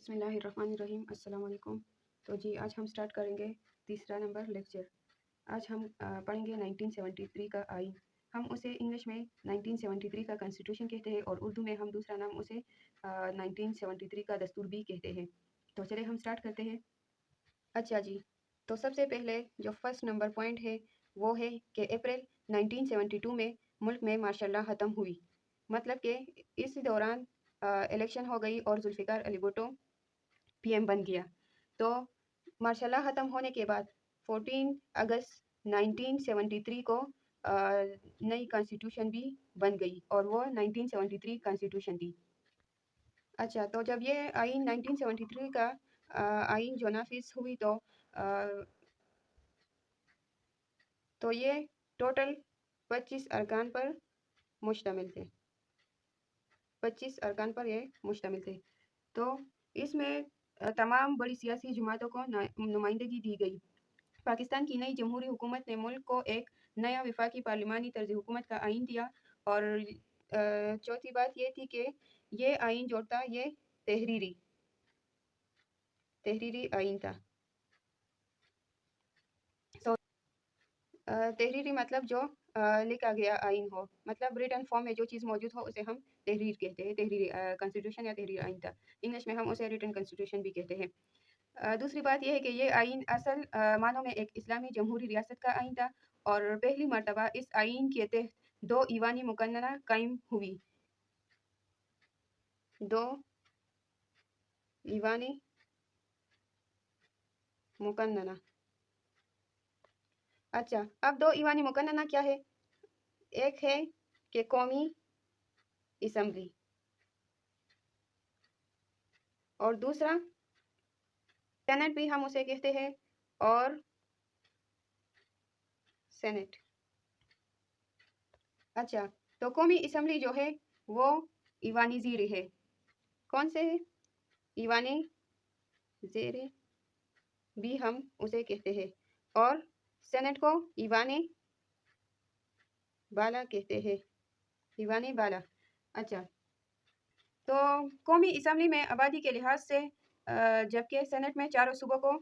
बिस्मिल्लाहिर्रहमानिर्रहीम। अस्सलाम वालेकुम। तो जी आज हम स्टार्ट करेंगे तीसरा नंबर लेक्चर। आज हम पढ़ेंगे 1973 का आइन। हम उसे इंग्लिश में 1973 का कॉन्स्टिट्यूशन कहते हैं और उर्दू में हम दूसरा नाम उसे 1973 का दस्तूर भी कहते हैं। तो चले हम स्टार्ट करते हैं। अच्छा जी, तो सबसे पहले जो फर्स्ट नंबर पॉइंट है वो है कि अप्रैल 1972 में मुल्क में मार्शल लॉ ख़त्म हुई। मतलब कि इस दौरान इलेक्शन हो गई और जुल्फ़िकार अली भुट्टो पीएम बन गया। तो मार्शल लॉ ख़त्म होने के बाद 14 अगस्त 1973 को नई कॉन्स्टिट्यूशन भी बन गई और वो 1973 कॉन्स्टिट्यूशन थी। अच्छा, तो जब ये आइन 1973 का आइन जो नाफिज हुई तो ये टोटल 25 अरकान पर मुश्तमिल थे। 25 अरकान पर ये मुश्तमिल थे। तो इसमें तमाम बड़ी सियासी जमातों को नुमाइंदगी दी गई। पाकिस्तान की नई जमहूरी हुकूमत ने मुल्क को एक नया वफाकी पार्लिमानी तर्ज हुकूमत का आइन दिया और चौथी बात ये थी कि ये आइन जो था ये तहरीरी आइन था। तो तहरीरी मतलब जो लिखा गया आइन हो, मतलब रिटन फॉर्म में जो चीज़ मौजूद हो उसे हम तहरीर कहते हैं। तहरीरी कॉन्स्टिट्यूशन या तहरीर आइन था। इंग्लिश में हम उसे रिटन कॉन्स्टिट्यूशन भी कहते हैं। दूसरी बात यह है कि ये आइन असल मानों में एक इस्लामी जमहूरी रियासत का आइन था और पहली मरतबा इस आइन के तहत 2 ईवानी मुकन्नना कायम हुई। 2 ईवानी मुकन्नना। अच्छा, अब 2 ईवानी मुकन्नना क्या है? एक है कि कौमी असम्बली और दूसरा सेनेट भी हम उसे कहते हैं और सेनेट। अच्छा, तो कौमी असम्बली जो है वो ईवानी ज़ीर है। कौन से है? ईवानी ज़ेर भी हम उसे कहते हैं और सेनेट को ईवानी बाला कहते हैं। ईवानी बाला। अच्छा, तो कौमी असम्बली में आबादी के लिहाज से जबकि सेनेट में चारों सूबों को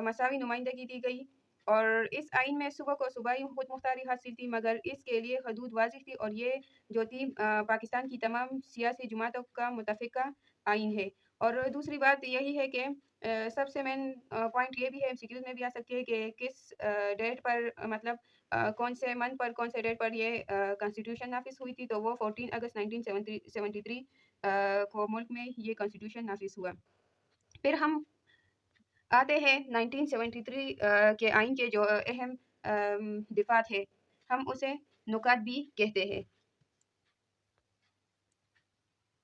मसावी नुमाइंदगी दी गई और इस आइन में सूबों को सूबाई खुद मुख्तारी हासिल थी, मगर इसके लिए हदूद वाज़िह थी और ये जो थी पाकिस्तान की तमाम सियासी जमातों का मुतफ़िका आइन है। और दूसरी बात यही है कि सबसे मेन पॉइंट ये भी है, एमसीक्यूज़ में भी आ सकती है कि किस डेट पर मतलब कौन से मंथ पर कौन से डेट पर ये कॉन्स्टिट्यूशन नाफिज हुई थी। तो वो 14 अगस्त 1973 को मुल्क में ये कॉन्स्टिट्यूशन नाफिज हुआ। फिर हम आते हैं 1973 के आइन के जो अहम दिफात है, हम उसे नुकात भी कहते हैं।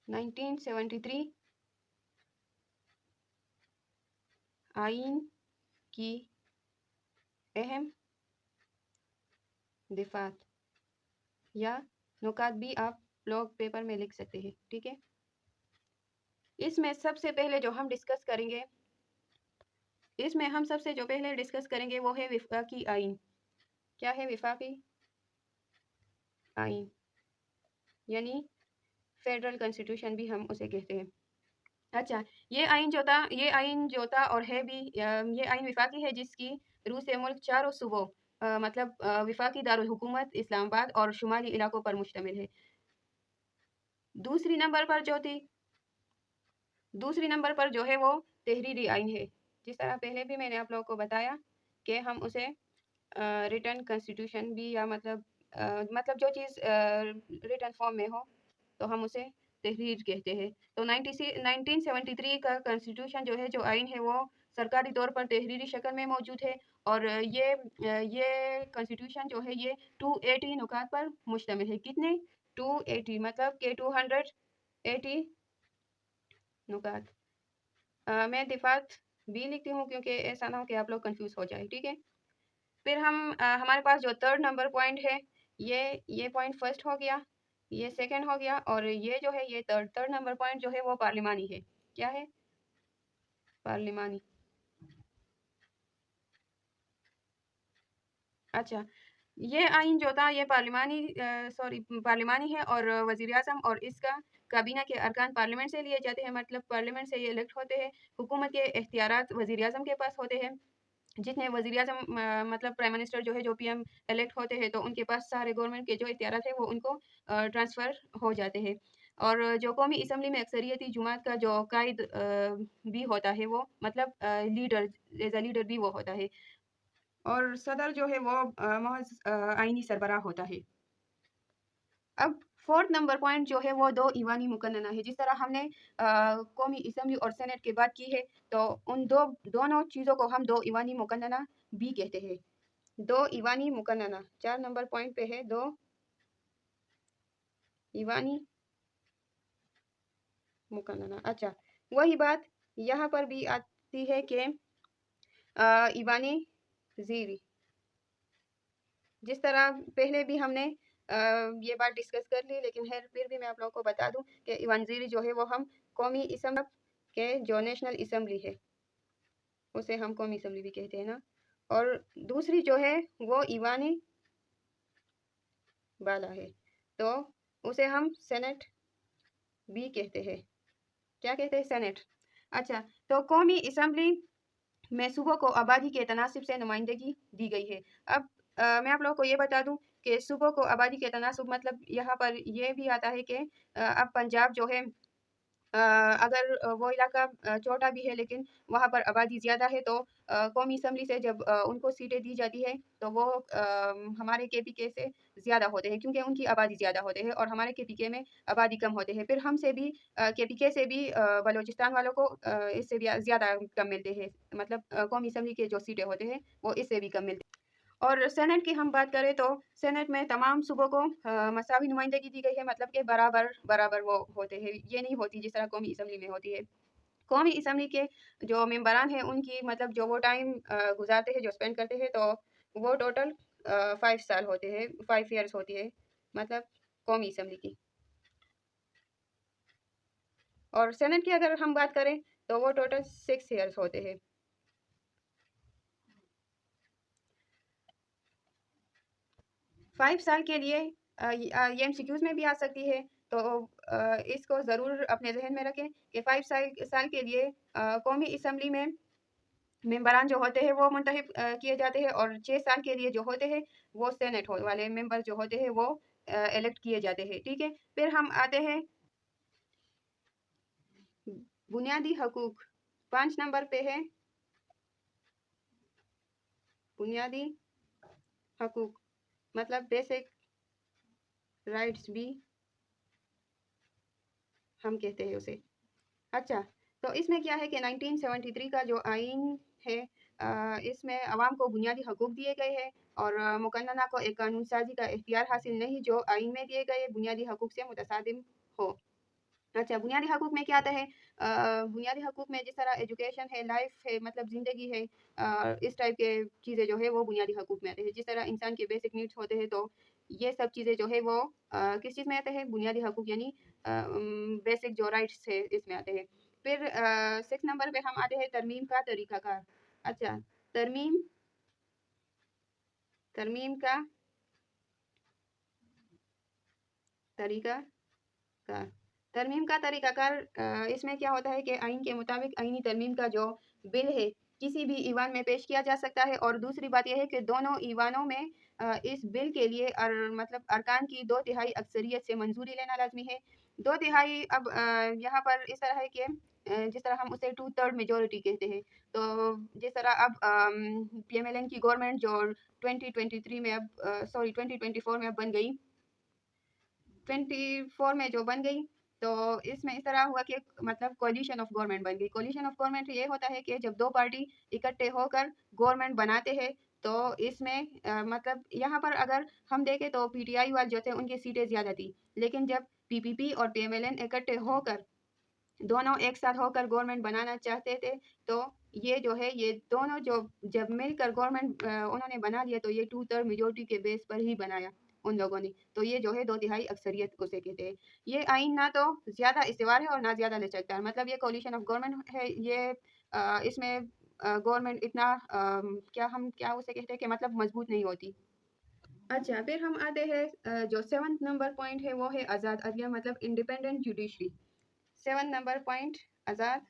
1973 आइन की अहम दिफात या नुकात भी आप लोग पेपर में लिख सकते हैं, ठीक है। इसमें सबसे पहले जो हम डिस्कस करेंगे वो है विफाकी आइन। क्या है विफाकी आइन? यानी फेडरल कॉन्स्टिट्यूशन भी हम उसे कहते हैं। अच्छा, ये आइन जो था और है भी ये आइन विफाकी है जिसकी रूह से मुल्क चारों सूबों मतलब विफाकी दारुल हुकूमत इस्लामाबाद और शुमाली इलाकों पर मुश्तमिल है। दूसरी नंबर पर जो है वो तहरीरी आइन है। जिस तरह पहले भी मैंने आप लोगों को बताया कि हम उसे रिटन कॉन्स्टिट्यूशन भी या मतलब जो चीज़ रिटन फॉर्म में हो तो हम उसे तहरीर कहते हैं। तो 1973 का कॉन्स्टिट्यूशन जो आइन है वो सरकारी तौर पर तहरीरी शक्ल में मौजूद है और ये कॉन्स्टिट्यूशन जो है ये 280 नुकात पर मुश्तमिल है। कितने? 280 मतलब के 280 नुकात। मैं दिफात भी लिखती हूँ क्योंकि ऐसा ना हो कि आप लोग कंफ्यूज हो जाए, ठीक है। फिर हमारे पास जो थर्ड नंबर पॉइंट है ये पॉइंट फर्स्ट हो गया, ये सेकंड हो गया और ये जो है ये थर्ड नंबर पॉइंट जो है वो पार्लिमानी है। क्या है? पार्लिमानी। अच्छा, ये आइन जो था ये पार्लिमानी है और वज़ीर आज़म और इसका کابینہ کے ارکان پارلیمنٹ سے لیے جاتے ہیں، مطلب پارلیمنٹ سے یہ الیکٹ ہوتے ہیں۔ حکومت کے اختیارات وزیر اعظم کے پاس ہوتے ہیں، جتنے وزیر اعظم مطلب پرائم منسٹر جو ہے جو پی ایم الیکٹ ہوتے ہیں تو ان کے پاس سارے گورنمنٹ کے جو اختیارات ہیں وہ ان کو ٹرانسفر ہو جاتے ہیں۔ اور جو قومی اسمبلی میں اکثریتی جماعت کا جو قائد بھی ہوتا ہے وہ مطلب لیڈر ایز اے لیڈر بھی وہ ہوتا ہے، اور صدر جو ہے وہ محض آئینی سربراہ ہوتا ہے۔ اب فورتھ نمبر پوائنٹ جو ہے وہ 2 ایوانی مقننہ ہے۔ جس طرح ہم نے قومی اسمبلی اور سینٹ کی بات کی ہے تو ان دونوں چیزوں کو ہم 2 ایوانی مقننہ بھی کہتے ہیں۔ 2 ایوانی مقننہ 4 نمبر پوائنٹ پہ ہے 2 ایوانی مقننہ۔ اچھا، وہی بات یہاں پر بھی آتی ہے کہ ایوانی زیری، جس طرح پہلے بھی ہم نے یہ بات ڈسکس کر لی، لیکن پھر بھی میں آپ لوگوں کو بتا دوں کہ ایوان زیری جو ہے وہ ہم قومی اسمبلی کے جو نیشنل اسمبلی ہے اسے ہم قومی اسمبلی بھی کہتے ہیں نا، اور دوسری جو ہے وہ ایوانی بالا ہے تو اسے ہم سینٹ بھی کہتے ہیں۔ کیا کہتے ہیں؟ سینٹ۔ اچھا، تو قومی اسمبلی میں صوبوں کو آبادی کے تناسب سے نمائندگی دی گئی ہے۔ اب میں آپ لوگوں کو یہ بتا دوں کہ صوبوں کو آبادی کے تناسب مطلب یہاں پر یہ بھی آتا ہے کہ اب پنجاب جو ہے اگر وہ علاقہ چھوٹا بھی ہے لیکن وہاں پر آبادی زیادہ ہے تو قومی اسمبلی سے جب ان کو سیٹیں دی جاتی ہے تو وہ ہمارے کے پی کے سے زیادہ ہوتے ہیں، کیونکہ ان کی آبادی زیادہ ہوتے ہیں اور ہمارے کے پی کے میں آبادی کم ہوتے ہیں۔ پھر ہم سے بھی کے پی کے سے بھی بلوچستان والوں کو اس سے بھی زیادہ کم ملتے ہیں، مطلب قومی اسمبلی کے جو سیٹیں ہوتے ہیں وہ اس سے بھی کم ملتے ہیں۔ اور سینٹ کی ہم بات کریں تو سینٹ میں تمام صوبوں کو مساوی نمائندگی دی گئی ہے، مطلب کہ برابر وہ ہوتے ہیں، یہ نہیں ہوتی جس طرح قومی اسمبلی میں ہوتی ہے۔ قومی اسمبلی کے جو ممبران ہیں ان کی مطلب جو وہ ٹائم گزارتے ہیں، جو اسپینڈ کرتے ہیں، تو وہ ٹوٹل 5 سال ہوتے ہیں، 5 ایئرس ہوتی ہے مطلب قومی اسمبلی کی۔ اور سینٹ کی اگر ہم بات کریں تو وہ ٹوٹل 6 ایئرس ہوتے ہیں۔ 5 سال کے لیے یہ ایم سی کیوز میں بھی آ سکتی ہے، تو اس کو ضرور اپنے ذہن میں رکھیں کہ 5 سال کے لیے قومی اسمبلی میں ممبران جو ہوتے ہیں وہ منتخب کیے جاتے ہیں، اور 6 سال کے لیے جو ہوتے ہیں وہ سینٹ والے ممبر جو ہوتے ہیں وہ الیکٹ کیے جاتے ہیں۔ ٹھیک ہے، پھر ہم آتے ہیں بنیادی حقوق۔ 5 نمبر پہ ہے بنیادی حقوق، مطلب بیسک رائٹس بھی ہم کہتے ہیں اسے۔ اچھا، تو اس میں کیا ہے کہ 1973 کا جو آئین ہے اس میں عوام کو بنیادی حقوق دیے گئے ہیں اور مقننہ کو ایک قانون سازی کا اختیار حاصل نہیں جو آئین میں دیے گئے بنیادی حقوق سے متصادم ہو۔ اچھا، بنیادی حقوق میں کیا آتا ہے؟ بنیادی حقوق میں جس طرح ایجوکیشن ہے، لائف ہے، مطلب زندگی ہے، اس ٹائپ کے چیزیں جو ہے وہ بنیادی حقوق میں آتے ہیں۔ جس طرح انسان کے بیسک نیڈس ہوتے ہیں تو یہ سب چیزیں جو ہے وہ کس چیز میں آتے ہیں؟ بنیادی حقوق، یعنی بیسک جو رائٹس ہے اس میں آتے ہیں۔ پھر 6 نمبر پہ ہم آتے ہیں ترمیم کا طریقہ کار۔ اچھا، ترمیم کا طریقہ کار۔ ترمیم کا طریقہ کار اس میں کیا ہوتا ہے کہ آئین کے مطابق آئینی ترمیم کا جو بل ہے کسی بھی ایوان میں پیش کیا جا سکتا ہے، اور دوسری بات یہ ہے کہ دونوں ایوانوں میں اس بل کے لیے مطلب ارکان کی 2/3 اکثریت سے منظوری لینا لازمی ہے۔ 2/3 اب یہاں پر اس طرح ہے کہ جس طرح ہم اسے 2/3 میجورٹی کہتے ہیں، تو جس طرح اب پی ایم ایل این کی گورنمنٹ جو 2023 میں اب 2024 میں اب بن گئی، 24 میں جو بن گئی، تو اس میں اس طرح ہوا کہ مطلب کولیشن آف گورنمنٹ بن گئی۔ کولیشن آف گورنمنٹ یہ ہوتا ہے کہ جب 2 پارٹی اکٹھے ہو کر گورنمنٹ بناتے ہیں تو اس میں مطلب یہاں پر اگر ہم دیکھیں تو پی ٹی آئی والے جو تھے ان کی سیٹیں زیادہ تھی، لیکن جب پی پی پی اور پی ایم ایل این اکٹھے ہو کر دونوں ایک ساتھ ہو کر گورنمنٹ بنانا چاہتے تھے تو یہ جو ہے یہ دونوں جو جب مل کر گورنمنٹ انہوں نے بنا لیا تو یہ 2/3 میجورٹی کے بیس پر ہی بنایا ان لوگوں نے، تو یہ جو ہے 2/3 اکثریت اسے کہتے ہیں۔ یہ آئین نہ تو زیادہ استوار ہے اور نہ زیادہ لچکدار ہے، مطلب یہ کولیشن آف گورنمنٹ ہے، یہ اس میں گورنمنٹ اتنا کیا اسے کہتے ہیں کہ مطلب مضبوط نہیں ہوتی۔ अच्छा, फिर हम आते हैं जो 7th नंबर पॉइंट है वो है आज़ाद अदलिया मतलब इंडिपेंडेंट जुडिशरी। 7 नंबर पॉइंट आज़ाद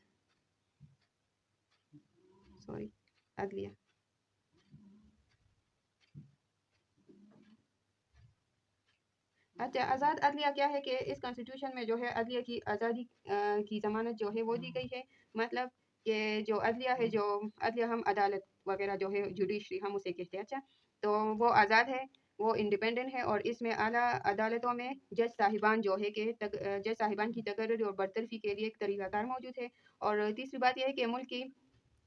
अदलिया। अच्छा, आज़ाद अदलिया क्या है कि इस कॉन्स्टिट्यूशन में जो है अदलिया की आज़ादी की ज़मानत जो है वो दी गई है। मतलब कि जो अदलिया है, जो अदलिया हम अदालत वगैरह जो है जुडिशरी हम उसे कहते हैं। अच्छा, तो वो आज़ाद है, वो इंडिपेंडेंट है और इसमें आला अदालतों में जज साहिबान जो है कि जज साहिबान की तकर्री और बरतरफी के लिए एक तरीक़ाकार मौजूद है। और तीसरी बात यह है कि मुल्क की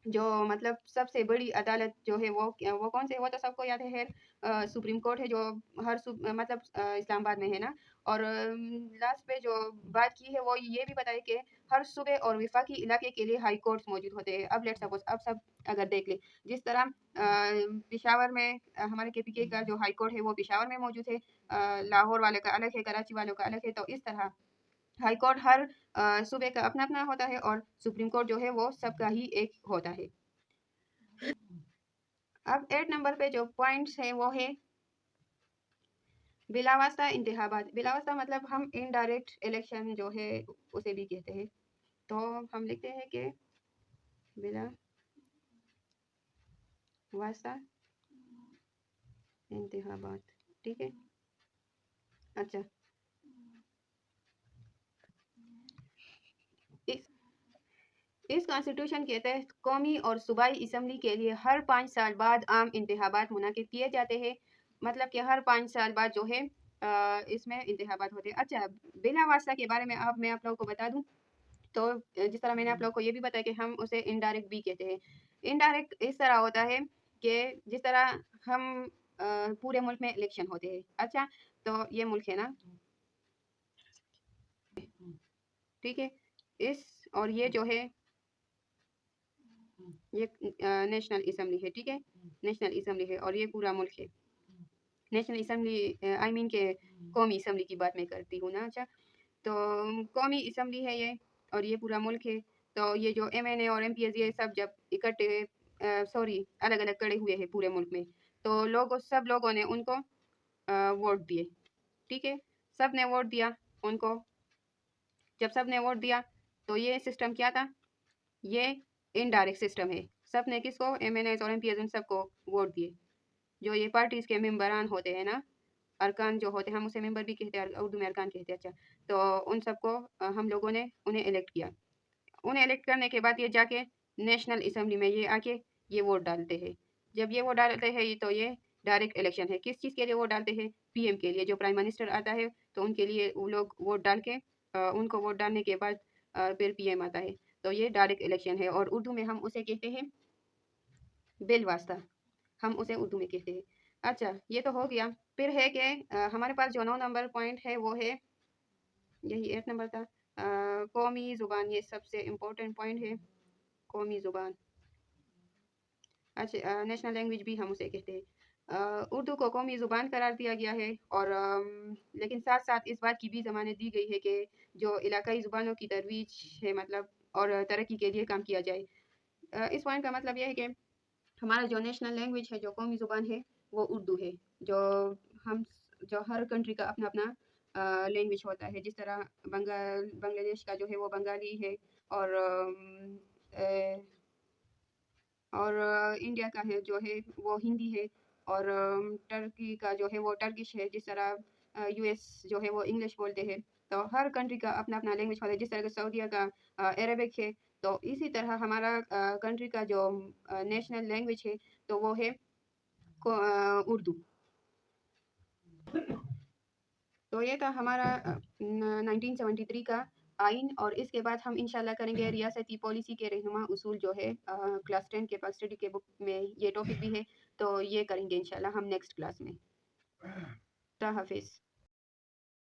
जो मतलब सबसे बड़ी अदालत जो है वो कौन से, वो तो सबको याद है, सुप्रीम कोर्ट है जो मतलब इस्लामाबाद में है ना। और लास्ट पे जो बात की है वो ये भी बताए कि हर सूबे और वफाकी इलाके के लिए हाई कोर्ट्स मौजूद होते हैं। अब लेट सपोज अब सब अगर देख ले, जिस तरह पेशावर में हमारे KPK का जो हाई कोर्ट है वो पेशावर में मौजूद है, लाहौर वाले का अलग है, कराची वालों का अलग है। तो इस तरह हाई कोर्ट हर सूबे का अपना अपना होता है और सुप्रीम कोर्ट जो है वो सबका ही एक होता है। अब 8 नंबर पे जो पॉइंट्स है वो है बिलावास्ता इंतखाबात। बिलावास्ता मतलब हम इनडायरेक्ट इलेक्शन जो है उसे भी कहते हैं। तो हम लिखते हैं कि बिलावास्ता इंतखाबात, ठीक है। अच्छा, इस इस कॉन्स्टिट्यूशन के तहत कौमी और सूबाई असम्बली के लिए हर 5 साल बाद आम इंतखाबात मुनाकिद किए जाते हैं। मतलब कि हर 5 साल बाद जो है इसमें इंतखाबात होते हैं। अच्छा, बिला वास्ता के बारे में अब मैं आप लोगों को बता दूं, तो जिस तरह मैंने आप लोगों को ये भी बताया कि हम उसे इनडायरेक्ट भी कहते हैं। इनडायरेक्ट इस तरह होता है कि जिस तरह हम पूरे मुल्क में इलेक्शन होते हैं। अच्छा, तो ये मुल्क है ना, ठीक है। इस और ये जो है ये नेशनल असम्बली है, ठीक है। नेशनल असम्बली है और ये पूरा मुल्क है। नेशनल असम्बली आई मीन के कौमी असम्बली की बात मैं करती हूँ ना। अच्छा, तो कौमी असम्बली है ये और ये पूरा मुल्क है। तो ये जो MNA और MPs ये सब जब इकट्ठे सॉरी अलग अलग खड़े हुए हैं पूरे मुल्क में, तो सब लोगों ने उनको वोट दिए, ठीक है। सब ने वोट दिया उनको। जब सब ने वोट दिया तो ये सिस्टम क्या था, ये इनडायरेक्ट सिस्टम है। सब ने किसको, MNAs और MPs उन सबको वोट दिए। जो ये पार्टीज के मेम्बरान होते हैं ना, अरकान जो होते हैं, हम उसे मेंबर भी कहते हैं, उर्दू में अरकान कहते हैं। अच्छा, तो उन सबको हम लोगों ने उन्हें इलेक्ट किया। उन्हें इलेक्ट करने के बाद ये जाके नेशनल असम्बली में ये आके ये वोट डालते हैं। जब ये वोट डालते हैं तो ये डायरेक्ट इलेक्शन है। किस चीज़ के लिए वोट डालते हैं, PM के लिए। जो प्राइम मिनिस्टर आता है तो उनके लिए वो लोग वोट डाल के उनको वोट डालने के बाद फिर PM आता है। तो ये डायरेक्ट इलेक्शन है और उर्दू में हम उसे कहते हैं बिल वास्ता, हम उसे उर्दू में कहते हैं। अच्छा, ये तो हो गया। फिर है कि हमारे पास जो 9 नंबर पॉइंट है वो है, यही 8 नंबर था, कौमी ज़ुबान। ये सबसे इम्पोर्टेंट पॉइंट है, कौमी ज़ुबान। अच्छा, नेशनल लैंग्वेज भी हम उसे कहते हैं। उर्दू को कौमी ज़ुबान करार दिया गया है और लेकिन साथ साथ इस बात की भी ज़मानत दी गई है कि जो इलाकाई ज़ुबानों की तरवीज है मतलब और तरक्की के लिए काम किया जाए। इस पॉइंट का मतलब यह है कि हमारा जो नेशनल लैंग्वेज है, जो कौमी ज़ुबान है, वो उर्दू है। जो हम जो हर कंट्री का अपना अपना लैंग्वेज होता है। जिस तरह बांग्लादेश का जो है वो बंगाली है और इंडिया का है जो है वो हिंदी है और टर्की का जो है वो टर्किश है। जिस तरह US जो है वो इंग्लिश बोलते हैं। तो हर कंट्री का अपना अपना लैंग्वेज होता है। जिस तरह का सऊदीया का अरबिक है, तो इसी तरह हमारा कंट्री का जो नेशनल लैंग्वेज है तो वो है उर्दू। तो ये था हमारा 1973 का आइन। और इसके बाद हम इंशाल्लाह करेंगे रियासती पॉलिसी के रहनुमा उसूल जो है क्लास 10 के पास स्टडी के बुक में ये टॉपिक भी है। तो ये करेंगे इंशाल्लाह हम नेक्स्ट क्लास में। ता हाफिज़।